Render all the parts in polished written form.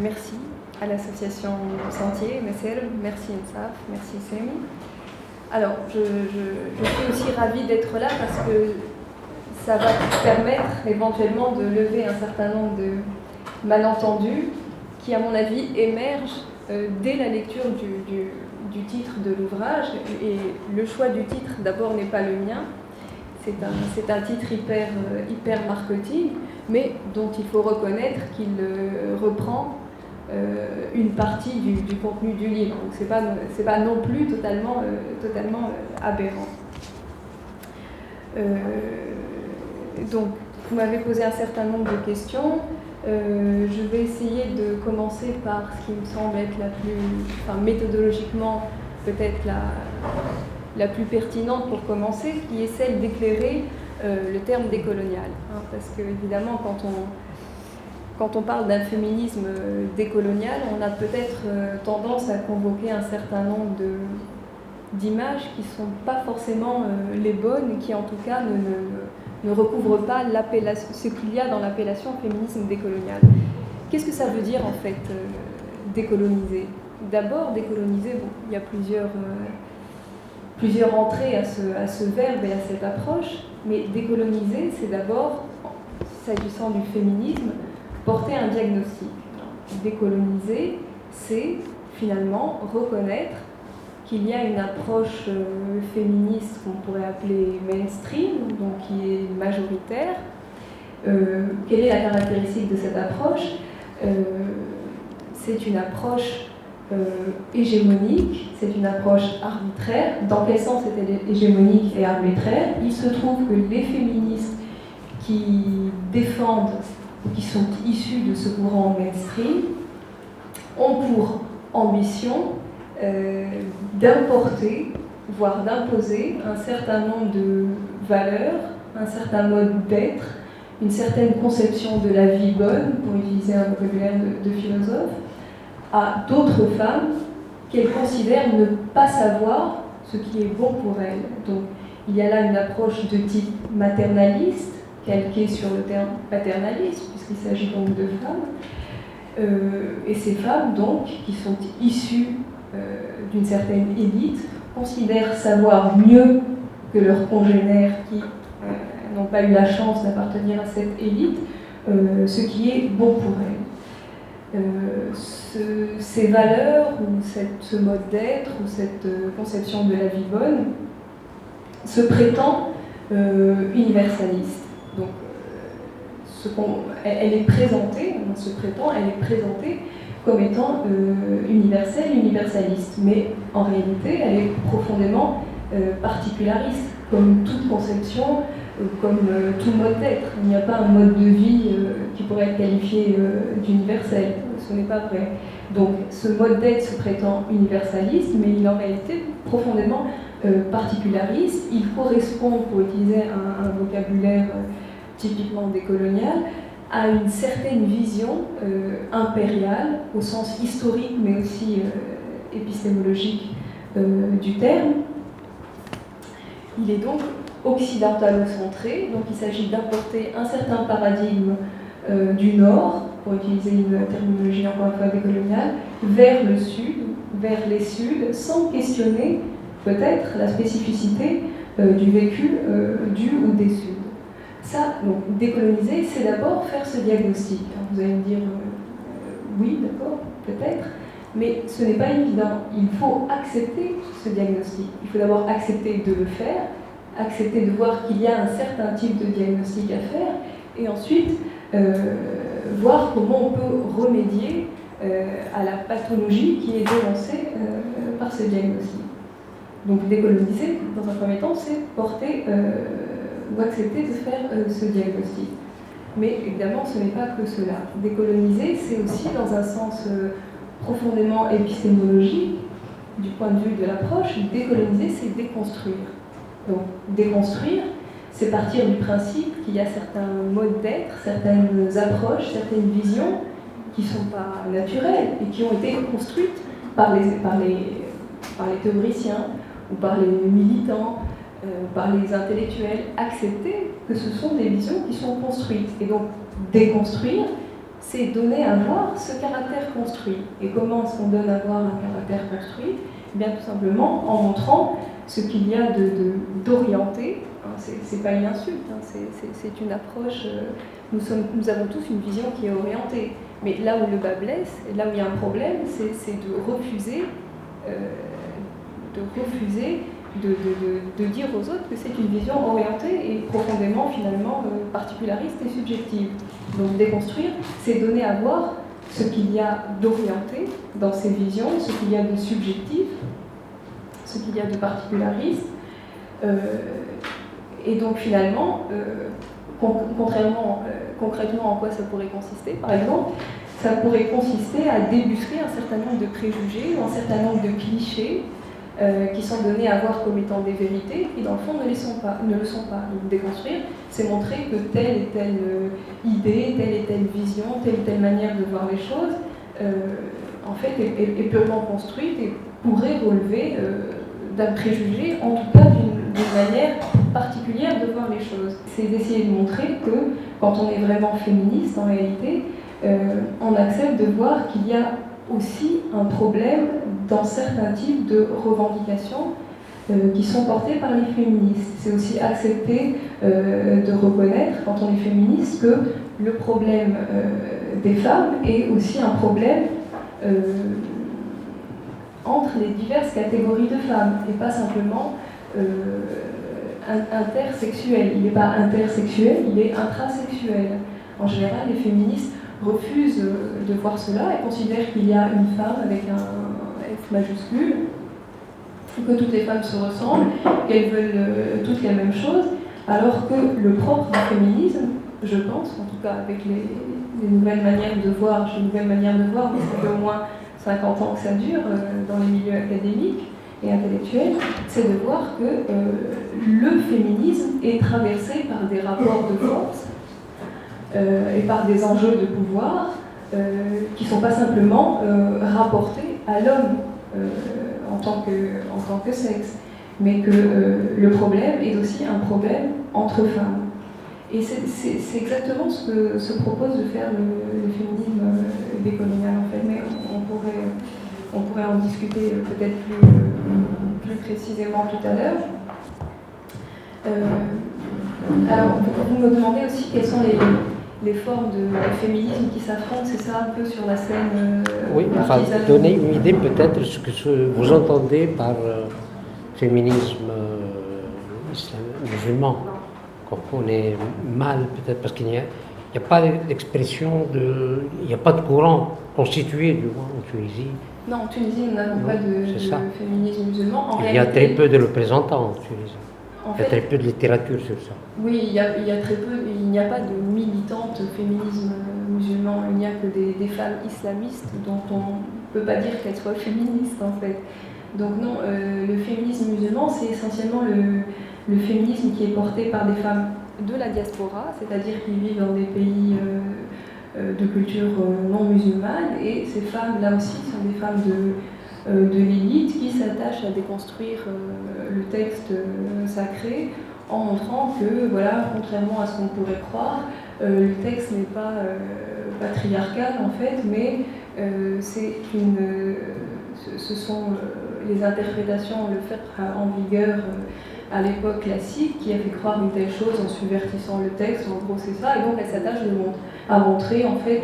Merci à l'association Sentier, MSL, merci INSAF, merci SEMI. Alors, je suis aussi ravie d'être là parce que ça va permettre éventuellement de lever un certain nombre de malentendus qui, à mon avis, émergent dès la lecture du titre de l'ouvrage. Et le choix du titre, d'abord, n'est pas le mien. C'est un titre hyper marketing, mais dont il faut reconnaître qu'il reprend une partie du contenu du livre. Donc c'est pas non plus totalement aberrant. Donc vous m'avez posé un certain nombre de questions. Je vais essayer de commencer par ce qui me semble être méthodologiquement peut-être la plus pertinente pour commencer, qui est celle d'éclairer le terme décolonial. Parce que évidemment, quand on parle d'un féminisme décolonial, on a peut-être tendance à convoquer un certain nombre d'images qui ne sont pas forcément les bonnes, et qui en tout cas ne recouvrent pas ce qu'il y a dans l'appellation féminisme décolonial. Qu'est-ce que ça veut dire en fait décoloniser ? D'abord, décoloniser, il y a plusieurs entrées à ce verbe et à cette approche, mais décoloniser, c'est d'abord, s'agissant du féminisme, porter un diagnostic. Décoloniser, c'est finalement reconnaître qu'il y a une approche féministe qu'on pourrait appeler mainstream, donc qui est majoritaire. Quelle est la caractéristique de cette approche ? C'est une approche hégémonique, c'est une approche arbitraire. Dans quel sens est-elle hégémonique et arbitraire ? Il se trouve que les féministes qui défendent ou qui sont issus de ce courant mainstream ont pour ambition d'importer, voire d'imposer un certain nombre de valeurs, un certain mode d'être, une certaine conception de la vie bonne, pour utiliser un vocabulaire de philosophe, à d'autres femmes qu'elles considèrent ne pas savoir ce qui est bon pour elles. Donc il y a là une approche de type maternaliste, calquée sur le terme paternaliste, puisqu'il s'agit donc de femmes. Et ces femmes, donc, qui sont issues d'une certaine élite, considèrent savoir mieux que leurs congénères qui n'ont pas eu la chance d'appartenir à cette élite, ce qui est bon pour elles. Ces valeurs, ou ce mode d'être, ou cette conception de la vie bonne, se prétend universaliste. Donc, elle est présentée, on se prétend, elle est présentée comme étant universelle, universaliste. Mais en réalité, elle est profondément particulariste, comme toute conception, comme tout mode d'être. Il n'y a pas un mode de vie qui pourrait être qualifié d'universel. Ce n'est pas vrai. Donc, ce mode d'être se prétend universaliste, mais il est en réalité profondément particulariste. Il correspond, pour utiliser un vocabulaire typiquement décolonial, à une certaine vision impériale, au sens historique, mais aussi épistémologique du terme. Il est donc occidentalocentré, donc il s'agit d'apporter un certain paradigme du Nord, pour utiliser une terminologie encore une fois décoloniale, vers le Sud, vers les Suds, sans questionner peut-être la spécificité du vécu du ou des Suds. Ça, donc, décoloniser, c'est d'abord faire ce diagnostic. Alors, vous allez me dire, oui, d'accord, peut-être, mais ce n'est pas évident. Il faut accepter ce diagnostic. Il faut d'abord accepter de le faire, accepter de voir qu'il y a un certain type de diagnostic à faire, et ensuite voir comment on peut remédier à la pathologie qui est dénoncée par ce diagnostic. Donc décoloniser, dans un premier temps, c'est porter ou accepter de faire ce diagnostic. Mais évidemment, ce n'est pas que cela. Décoloniser, c'est aussi, dans un sens profondément épistémologique, du point de vue de l'approche, décoloniser, c'est déconstruire. Donc, déconstruire, c'est partir du principe qu'il y a certains modes d'être, certaines approches, certaines visions qui ne sont pas naturelles et qui ont été construites par les théoriciens ou par les militants, par les intellectuels, accepter que ce sont des visions qui sont construites. Et donc, déconstruire, c'est donner à voir ce caractère construit. Et comment est-ce qu'on donne à voir un caractère construit? Eh bien, tout simplement en montrant ce qu'il y a d'orienté. C'est pas une insulte, hein, c'est une approche. Nous avons tous une vision qui est orientée. Mais là où le bas blesse, et là où il y a un problème, c'est de refuser, de dire aux autres que c'est une vision orientée et profondément, finalement, particulariste et subjective. Donc déconstruire, c'est donner à voir ce qu'il y a d'orienté dans ces visions, ce qu'il y a de subjectif, ce qu'il y a de particulariste. Et donc finalement, concrètement en quoi ça pourrait consister? Par exemple, ça pourrait consister à débusquer un certain nombre de préjugés, un certain nombre de clichés qui sont donnés à voir comme étant des vérités, qui dans le fond ne le sont pas. Donc déconstruire, c'est montrer que telle et telle idée, telle et telle vision, telle et telle manière de voir les choses, en fait, est purement construite et pourrait relever d'un préjugé, en tout cas d'une manière particulière de voir les choses. C'est d'essayer de montrer que quand on est vraiment féministe, en réalité, on accepte de voir qu'il y a aussi un problème dans certains types de revendications qui sont portées par les féministes. C'est aussi accepter de reconnaître, quand on est féministe, que le problème des femmes est aussi un problème entre les diverses catégories de femmes, et pas simplement intersexuel. Il n'est pas intersexuel, il est intrasexuel. En général, les féministes refusent de voir cela et considèrent qu'il y a une femme avec un F majuscule, que toutes les femmes se ressemblent, qu'elles veulent toutes la même chose, alors que le propre du féminisme, je pense, en tout cas avec les nouvelles manières de voir, mais ça fait au moins 50 ans que ça dure dans les milieux académiques et intellectuels, c'est de voir que le féminisme est traversé par des rapports de force et par des enjeux de pouvoir qui ne sont pas simplement rapportés à l'homme en tant que sexe, mais que le problème est aussi un problème entre femmes. Et c'est exactement ce que se propose de faire le féminisme décolonial, en fait, mais on pourrait en discuter peut-être plus précisément tout à l'heure. Alors, vous me demandez aussi quelles sont les formes de féminisme qui s'affrontent, c'est ça un peu sur la scène oui, enfin, donner une idée peut-être de ce que vous entendez par féminisme musulman, qu'on est mal peut-être, parce qu'il n'y a pas d'expression, il n'y a pas de courant constitué du moins en Tunisie. Non, en Tunisie, nous n'avons pas de féminisme musulman. Il y a très peu de représentants en Tunisie. Il y a très peu de littérature sur ça. Oui, il y a très peu, il n'y a pas de militantes féminisme musulman, il n'y a que des femmes islamistes dont on ne peut pas dire qu'elles soient féministes en fait. Donc non, le féminisme musulman, c'est essentiellement le féminisme qui est porté par des femmes de la diaspora, c'est-à-dire qui vivent dans des pays de culture non musulmane, et ces femmes là aussi sont des femmes de l'élite qui s'attachent à déconstruire le texte sacré en montrant que, voilà, contrairement à ce qu'on pourrait croire, le texte n'est pas patriarcal en fait, mais ce sont les interprétations, le fait en vigueur à l'époque classique qui a fait croire une telle chose en subvertissant le texte, en gros c'est ça, et donc elle s'attache à montrer en fait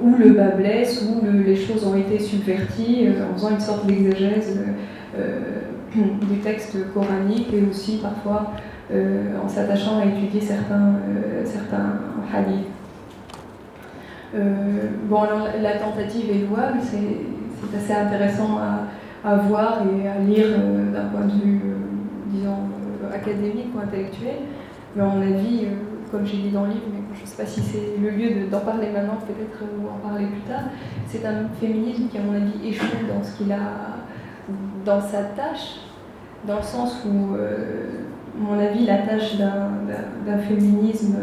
où le bas blesse, où les choses ont été subverties, en faisant une sorte d'exégèse du texte coranique et aussi parfois en s'attachant à étudier certains hadiths. Bon, alors la tentative est louable, c'est assez intéressant à voir et à lire d'un point de vue, disons, académique ou intellectuel, mais à mon avis, comme j'ai dit dans le livre, mais je ne sais pas si c'est le lieu d'en parler maintenant, peut-être ou en parler plus tard, c'est un féminisme qui, à mon avis, échoue dans ce qu'il a, dans sa tâche, dans le sens où, à mon avis, la tâche d'un féminisme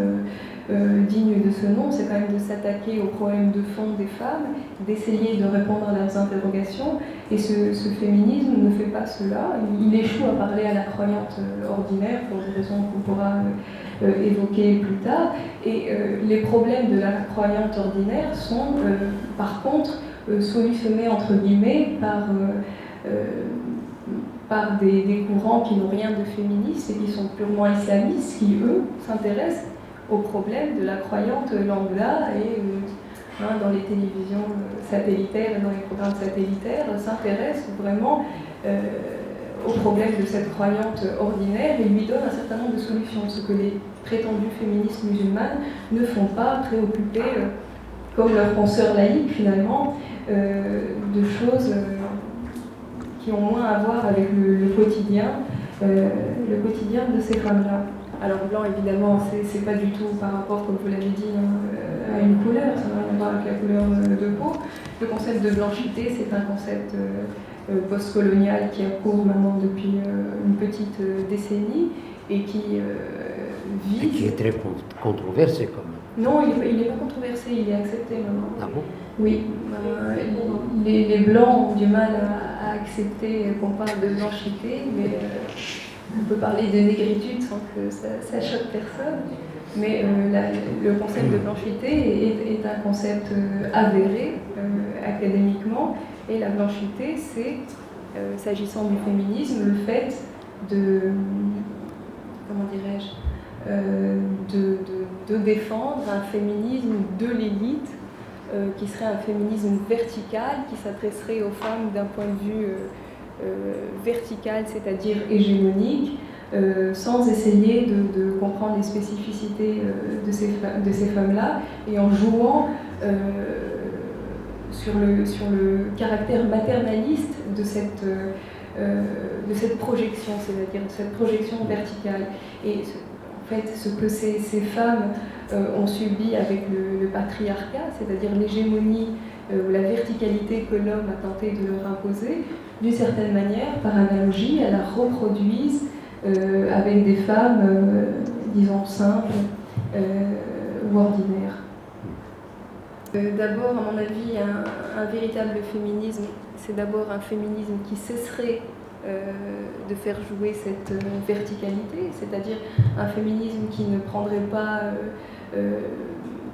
digne de ce nom, c'est quand même de s'attaquer aux problèmes de fond des femmes, d'essayer de répondre à leurs interrogations, et ce féminisme ne fait pas cela. Il échoue à parler à la croyante ordinaire pour des raisons qu'on pourra évoqué plus tard. Et les problèmes de la croyante ordinaire sont par contre solutionnés entre guillemets par des courants qui n'ont rien de féministe et qui sont purement islamistes, qui eux s'intéressent aux problèmes de la croyante lambda et dans les télévisions satellitaires et dans les programmes satellitaires s'intéressent vraiment aux problèmes de cette croyante ordinaire et lui donnent un certain nombre de solutions, ce que les prétendues féministes musulmanes ne font pas, préoccupées, comme leurs consoeurs laïques finalement, de choses qui ont moins à voir avec le quotidien de ces femmes-là. Alors blanc, évidemment, c'est pas du tout par rapport, comme vous l'avez dit, à une couleur, ça n'a rien à voir avec la couleur de peau. Le concept de blanchité, c'est un concept post-colonial qui a cours maintenant depuis une petite décennie et qui vise... Et qui est très controversé quand même. Non, il n'est pas controversé, il est accepté maintenant. Ah bon? Oui, les Blancs ont du mal à accepter qu'on parle de blanchité, mais on peut parler de négritude sans que ça choque personne. Mais le concept de blanchité est un concept avéré académiquement, et la blanchité, c'est, s'agissant du féminisme, le fait de, comment dirais-je, de défendre un féminisme de l'élite, qui serait un féminisme vertical, qui s'adresserait aux femmes d'un point de vue vertical, c'est-à-dire hégémonique, sans essayer de comprendre les spécificités de ces femmes-là, et en jouant sur le caractère maternaliste de cette projection, c'est-à-dire de cette projection verticale. Et en fait, ce que ces femmes ont subi avec le patriarcat, c'est-à-dire l'hégémonie ou la verticalité que l'homme a tenté de leur imposer, d'une certaine manière, par analogie, elles la reproduisent avec des femmes, disons, simples ou ordinaires. D'abord, à mon avis, un véritable féminisme, c'est d'abord un féminisme qui cesserait de faire jouer cette verticalité, c'est-à-dire un féminisme qui ne prendrait pas,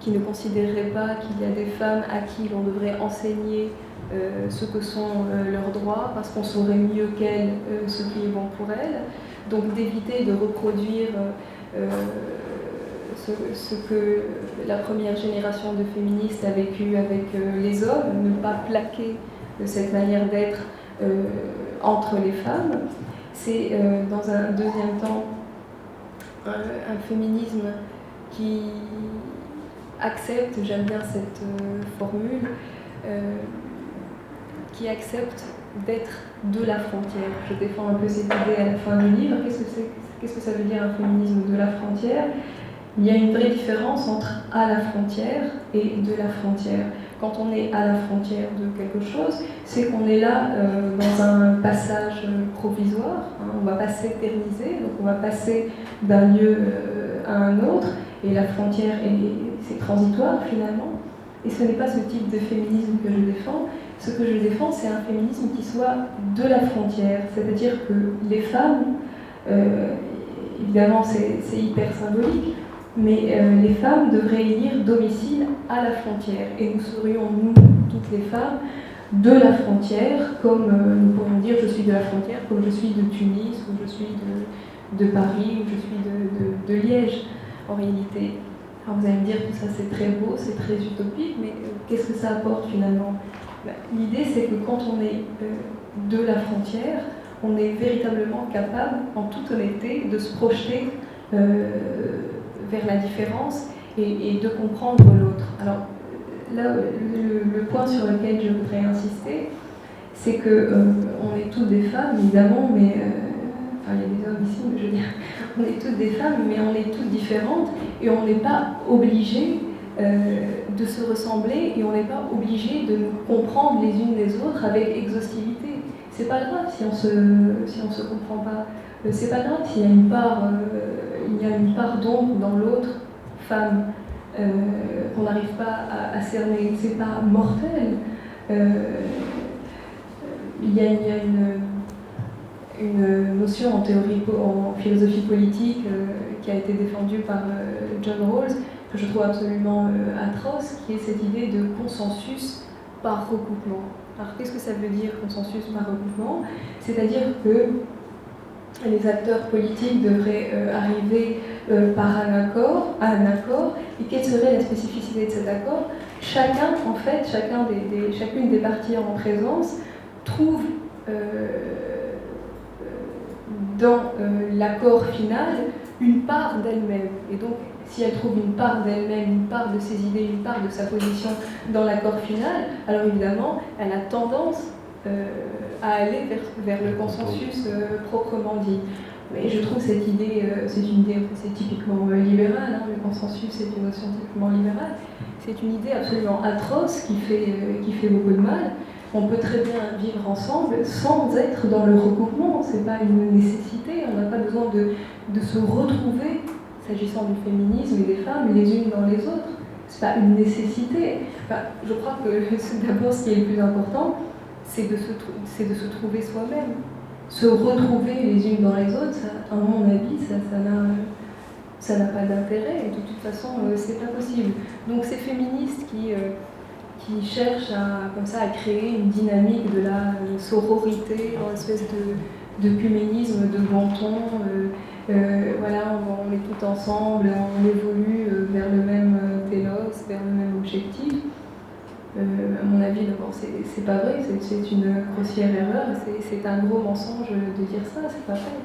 qui ne considérerait pas qu'il y a des femmes à qui l'on devrait enseigner ce que sont leurs droits, parce qu'on saurait mieux qu'elles ce qui est bon pour elles. Donc d'éviter de reproduire ce que la première génération de féministes a vécu avec les hommes, ne pas plaquer cette manière d'être entre les femmes. C'est dans un deuxième temps un féminisme qui accepte, j'aime bien cette formule, qui accepte d'être de la frontière. Je défends un peu cette idée à la fin du livre. Qu'est-ce que ça veut dire un féminisme de la frontière? Il y a une vraie différence entre à la frontière et de la frontière. Quand on est à la frontière de quelque chose, c'est qu'on est là dans un passage provisoire, hein, on ne va pas s'éterniser, donc on va passer d'un lieu à un autre, et la frontière, c'est transitoire finalement. Et ce n'est pas ce type de féminisme que je défends. Ce que je défends, c'est un féminisme qui soit de la frontière, c'est-à-dire que les femmes, évidemment c'est hyper symbolique, mais les femmes devraient élire domicile à la frontière. Et nous serions, nous, toutes les femmes, de la frontière, comme nous pourrions dire je suis de la frontière, comme je suis de Tunis, ou je suis de Paris, ou je suis de Liège, en réalité. Alors vous allez me dire que ça c'est très beau, c'est très utopique, mais qu'est-ce que ça apporte finalement? L'idée c'est que quand on est de la frontière, on est véritablement capable, en toute honnêteté, de se projeter vers la différence et de comprendre l'autre. Alors là, le point sur lequel je voudrais insister, c'est que on est toutes des femmes, évidemment, mais enfin, il y a des hommes ici, mais je veux dire, on est toutes des femmes, mais on est toutes différentes et on n'est pas obligé de se ressembler et on n'est pas obligé de nous comprendre les unes les autres avec exhaustivité. C'est pas grave si on se comprend pas. C'est pas grave s'il y a une part d'ombre dans l'autre femme qu'on n'arrive pas à cerner. C'est pas mortel. Il y a une notion en philosophie politique qui a été défendue par John Rawls, que je trouve absolument atroce, qui est cette idée de consensus par recoupement. Alors qu'est-ce que ça veut dire consensus par recoupement? C'est-à-dire que les acteurs politiques devraient arriver par à un accord, et quelle serait la spécificité de cet accord? Chacun, en fait, chacune des parties en présence trouve dans l'accord final une part d'elle-même. Et donc, si elle trouve une part d'elle-même, une part de ses idées, une part de sa position dans l'accord final, alors évidemment, elle a tendance à aller vers le consensus proprement dit. Mais je trouve cette idée, c'est typiquement libéral, hein, le consensus c'est une notion typiquement libérale, c'est une idée absolument atroce qui fait beaucoup de mal. On peut très bien vivre ensemble sans être dans le recoupement, c'est pas une nécessité, on n'a pas besoin de se retrouver, s'agissant du féminisme et des femmes, les unes dans les autres. C'est pas une nécessité. Enfin, je crois que d'abord ce qui est le plus important, c'est de se trouver soi-même. Se retrouver les unes dans les autres, ça, à mon avis, ça n'a pas d'intérêt, et de toute façon, c'est pas possible. Donc ces féministes qui cherchent à créer une dynamique de la sororité, une espèce d'œcuménisme de bon ton, voilà, on est tous ensemble, on évolue vers le même télos, vers le même objectif. À mon avis, d'abord, c'est pas vrai, c'est une grossière erreur, c'est un gros mensonge de dire ça, c'est pas vrai.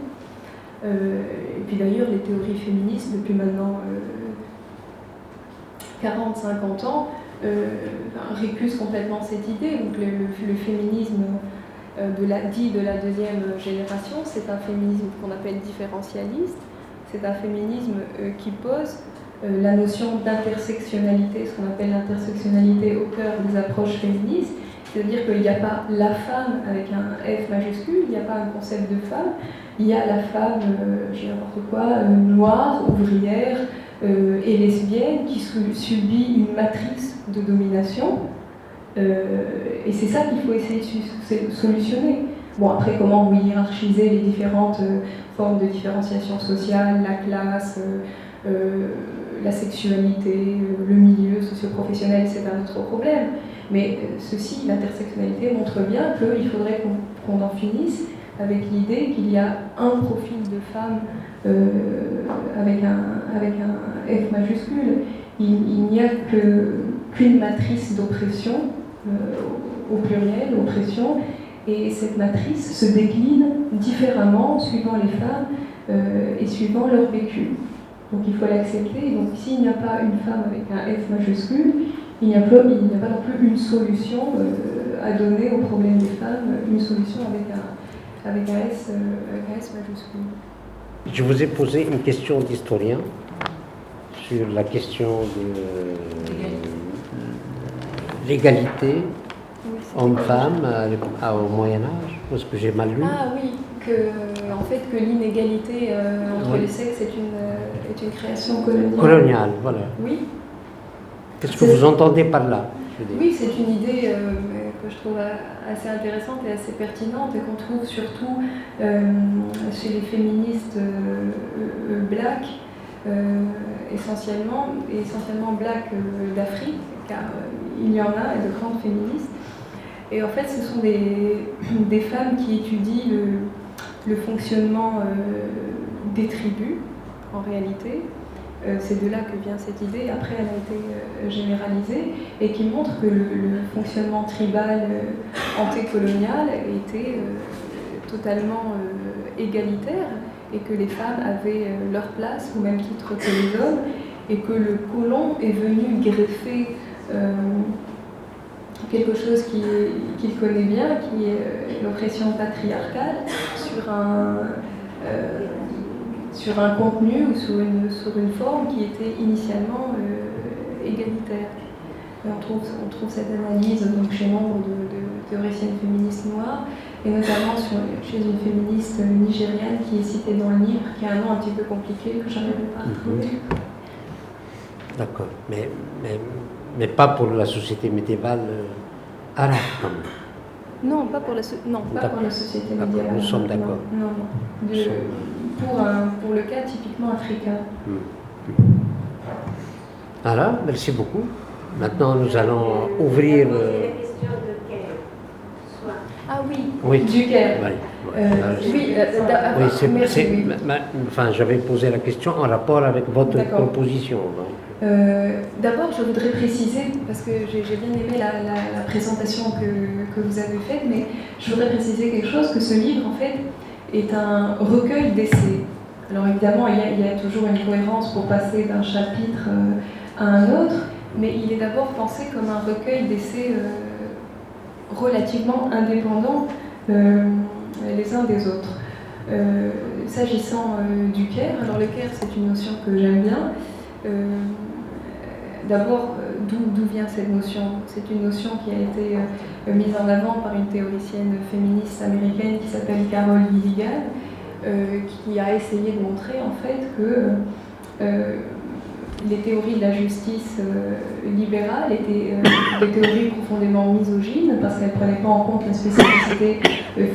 Et puis d'ailleurs, les théories féministes, depuis maintenant 40-50 ans, récusent complètement cette idée. Donc le féminisme de la deuxième génération, c'est un féminisme qu'on appelle différentialiste, c'est un féminisme qui pose la notion d'intersectionnalité, ce qu'on appelle l'intersectionnalité au cœur des approches féministes, c'est-à-dire qu'il n'y a pas la femme avec un F majuscule, il n'y a pas un concept de femme, il y a la femme, je dis n'importe quoi, noire, ouvrière et lesbienne qui subit une matrice de domination, et c'est ça qu'il faut essayer de solutionner. Bon, après, comment vous hiérarchisez les différentes formes de différenciation sociale, la classe, la sexualité, le milieu socio-professionnel, c'est un autre problème. Mais ceci, l'intersectionnalité, montre bien qu'il faudrait qu'on en finisse avec l'idée qu'il y a un profil de femme avec un F majuscule. Il n'y a qu'une matrice d'oppression, au pluriel, oppression, et cette matrice se décline différemment suivant les femmes et suivant leur vécu. Donc il faut l'accepter. Donc s'il n'y a pas une femme avec un F majuscule, il n'y a pas non plus une solution à donner au problème des femmes, une solution avec un S majuscule. Je vous ai posé une question d'historien sur la question de l'égalité homme-femme au Moyen-Âge. Est-ce que j'ai mal lu? Ah oui, que l'inégalité entre les sexes est une création coloniale. Coloniale, voilà. Oui. Qu'est-ce que vous entendez par là? Oui, c'est une idée que je trouve assez intéressante et assez pertinente et qu'on trouve surtout chez les féministes black, essentiellement black d'Afrique, car il y en a, et de grandes féministes. Et en fait, ce sont des femmes qui étudient le fonctionnement des tribus, en réalité. C'est de là que vient cette idée. Après, elle a été généralisée et qui montre que le fonctionnement tribal antécolonial était totalement égalitaire et que les femmes avaient leur place au même titre que les hommes et que le colon est venu greffer quelque chose qu'il connaît bien, qui est l'oppression patriarcale, sur un contenu ou sur une forme qui était initialement égalitaire. Et on trouve cette analyse donc, chez nombre de théoriciennes féministes noires, et notamment chez une féministe nigériane qui est citée dans le livre, qui a un nom un petit peu compliqué que j'arrive pas à trouver. D'accord, mais pas pour la société médiévale arabe. Non, pas pour la société médiévale. Nous sommes d'accord. Non. pour le cas typiquement africain. Voilà, merci beaucoup. Maintenant, nous allons ouvrir... Ah oui, Oui. du Caire. Enfin, j'avais posé la question en rapport avec votre proposition. D'abord, je voudrais préciser, parce que j'ai bien aimé la présentation que vous avez faite, mais je voudrais préciser quelque chose, que ce livre, en fait, est un recueil d'essais. Alors évidemment, il y a toujours une cohérence pour passer d'un chapitre à un autre, mais il est d'abord pensé comme un recueil d'essais relativement indépendants les uns des autres. S'agissant du Caire, alors le Caire c'est une notion que j'aime bien. D'abord, d'où vient cette notion? C'est une notion qui a été mise en avant par une théoricienne féministe américaine qui s'appelle Carol Gilligan, qui a essayé de montrer en fait que les théories de la justice libérale étaient des théories profondément misogynes parce qu'elles ne prenaient pas en compte la spécificité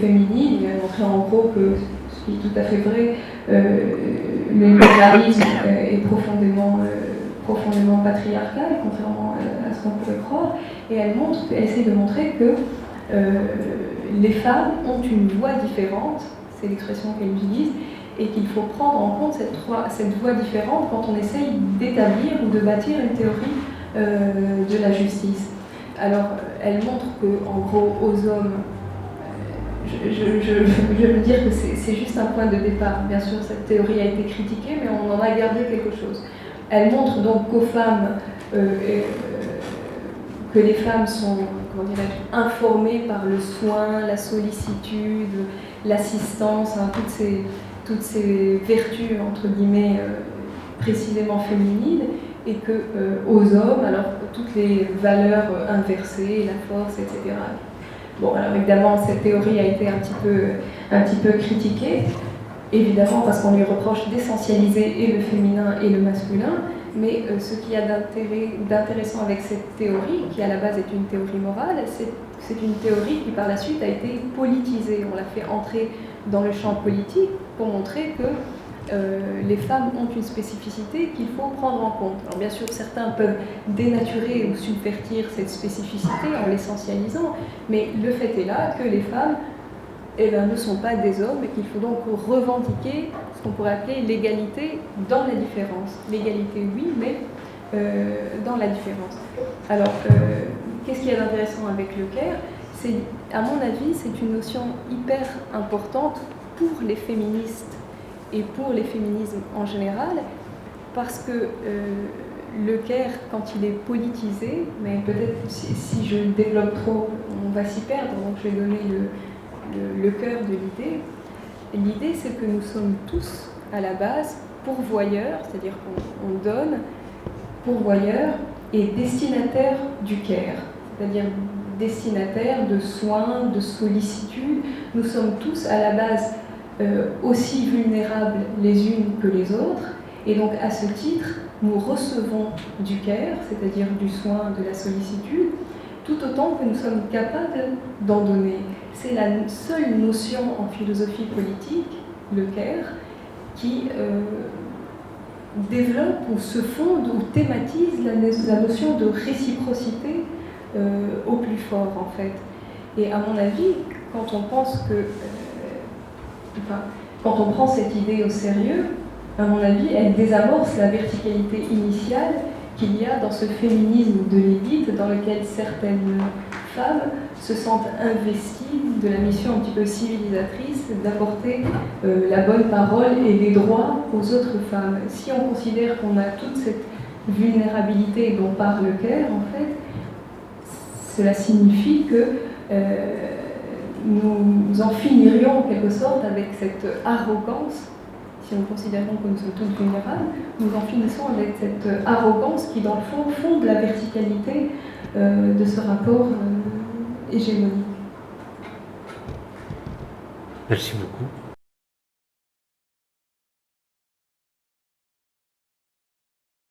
féminine. Elle montrait en gros que, ce qui est tout à fait vrai, le libéralisme est profondément patriarcal, contrairement à ce qu'on pourrait croire. Et elle essaie de montrer que les femmes ont une voix différente, c'est l'expression qu'elle utilise, et qu'il faut prendre en compte cette voie différente quand on essaye d'établir ou de bâtir une théorie de la justice. Alors, elle montre qu'en gros, aux hommes, je veux dire que c'est juste un point de départ. Bien sûr, cette théorie a été critiquée, mais on en a gardé quelque chose. Elle montre donc qu'aux femmes, que les femmes sont, comment dirais-je, informées par le soin, la sollicitude, l'assistance, hein, toutes ces vertus, entre guillemets, précisément féminines, et que aux hommes, alors toutes les valeurs inversées, la force, etc. Bon, alors évidemment, cette théorie a été un petit peu critiquée, évidemment parce qu'on lui reproche d'essentialiser et le féminin et le masculin, mais ce qu'il y a d'intéressant avec cette théorie, qui à la base est une théorie morale, c'est une théorie qui par la suite a été politisée. On l'a fait entrer dans le champ politique pour montrer que les femmes ont une spécificité qu'il faut prendre en compte. Alors bien sûr, certains peuvent dénaturer ou subvertir cette spécificité en l'essentialisant, mais le fait est là que les femmes ne sont pas des hommes et qu'il faut donc revendiquer ce qu'on pourrait appeler l'égalité dans la différence. L'égalité, oui, mais dans la différence. Alors, qu'est-ce qu'il y a d'intéressant avec le Caire? À mon avis, c'est une notion hyper importante pour les féministes et pour les féminismes en général, parce que le Caire, quand il est politisé, mais peut-être si je développe trop, on va s'y perdre, donc je vais donner le cœur de l'idée. L'idée, c'est que nous sommes tous, à la base, pourvoyeurs, c'est-à-dire qu'on donne, pourvoyeurs et destinataires du Caire, c'est-à-dire destinataires de soins, de sollicitude. Nous sommes tous, à la base, aussi vulnérables les unes que les autres, et donc à ce titre, nous recevons du Caire, c'est-à-dire du soin, de la sollicitude, tout autant que nous sommes capables d'en donner. C'est la seule notion en philosophie politique, le Caire, qui développe ou se fonde ou thématise la notion de réciprocité au plus fort, en fait. Et à mon avis, quand on pense quand on prend cette idée au sérieux, à mon avis, elle désamorce la verticalité initiale qu'il y a dans ce féminisme de l'élite, dans lequel certaines femmes se sentent investies de la mission un petit peu civilisatrice d'apporter la bonne parole et des droits aux autres femmes. Si on considère qu'on a toute cette vulnérabilité dont parle le Caire, en fait, cela signifie que nous en finirions en quelque sorte avec cette arrogance. Si nous considérons que nous sommes toutes vulnérables, nous en finissons avec cette arrogance qui, dans le fond, fonde la verticalité de ce rapport hégémonique. Merci beaucoup.